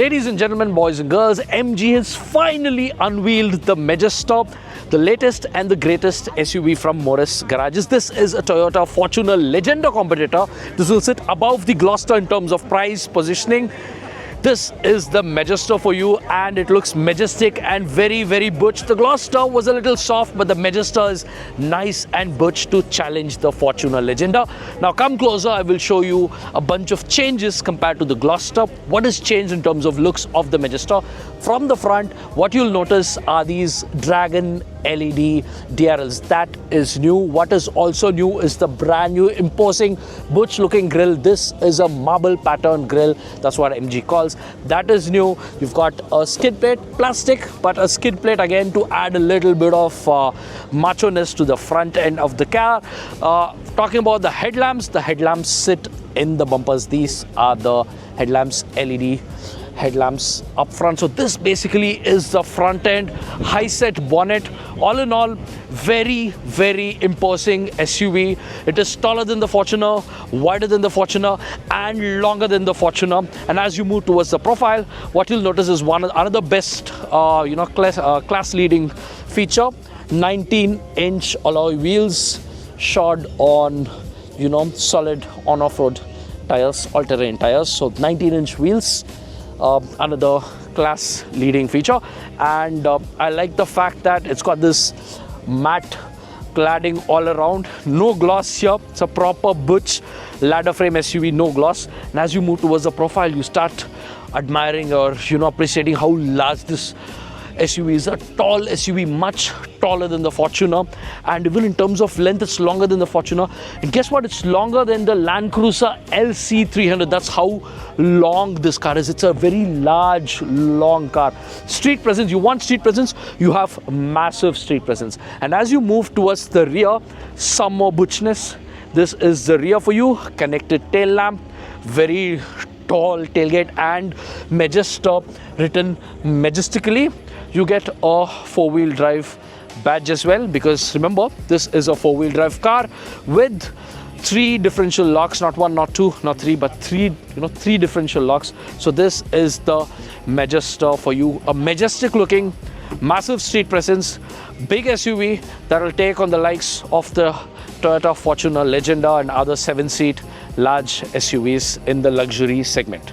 Ladies and gentlemen, boys and girls, MG has finally unveiled the Majestor, the latest and the greatest SUV from Morris Garages. This is a Toyota Fortuner Legenda competitor. This will sit above the Gloster in terms of price, positioning. This is the Majestor for you, and it looks majestic and very, very butch. The Gloster was a little soft, but the Majestor is nice and butch to challenge the Fortuner Legenda. Now come closer, I will show you a bunch of changes compared to the Gloster. What has changed in terms of looks of the Majestor? From the front, what you'll notice are these Dragon LED DRLs. That is new. What is also new is the brand new imposing butch looking grille. This is a marble pattern grille. That's what MG calls. That is new. You've got a skid plate, plastic, but a skid plate again to add a little bit of macho-ness to the front end of the car. Talking about the headlamps sit in the bumpers. These are the headlamps, LED headlamps up front. So this basically is the front end, high set bonnet. All in all, very, very imposing SUV. It is taller than the Fortuner, wider than the Fortuner, and longer than the Fortuner. And as you move towards the profile, what you'll notice is another best class leading feature: 19-inch alloy wheels, shod on solid on off-road tires, all-terrain tires. So 19-inch wheels. Another class leading feature, and I like the fact that it's got this matte cladding all around. No gloss here. It's a proper butch ladder frame SUV, no gloss. And as you move towards the profile, you start admiring or appreciating how large this SUV is. A tall SUV, much taller than the Fortuner, and even in terms of length, it's longer than the Fortuner. And guess what? It's longer than the Land Cruiser LC300. That's how long this car is. It's a very large, long car. Street presence. You want street presence? You have massive street presence. And as you move towards the rear, some more butchness. This is the rear for you. Connected tail lamp, very tall tailgate, and Majestor written majestically. You get a four-wheel drive badge as well, because remember, this is a four-wheel drive car with 3 differential locks, not 1, not 2, not 3, but 3 differential locks. So this is the Majestor for you. A majestic looking, massive street presence, big SUV that will take on the likes of the Toyota Fortuner Legenda and other 7-seat large SUVs in the luxury segment.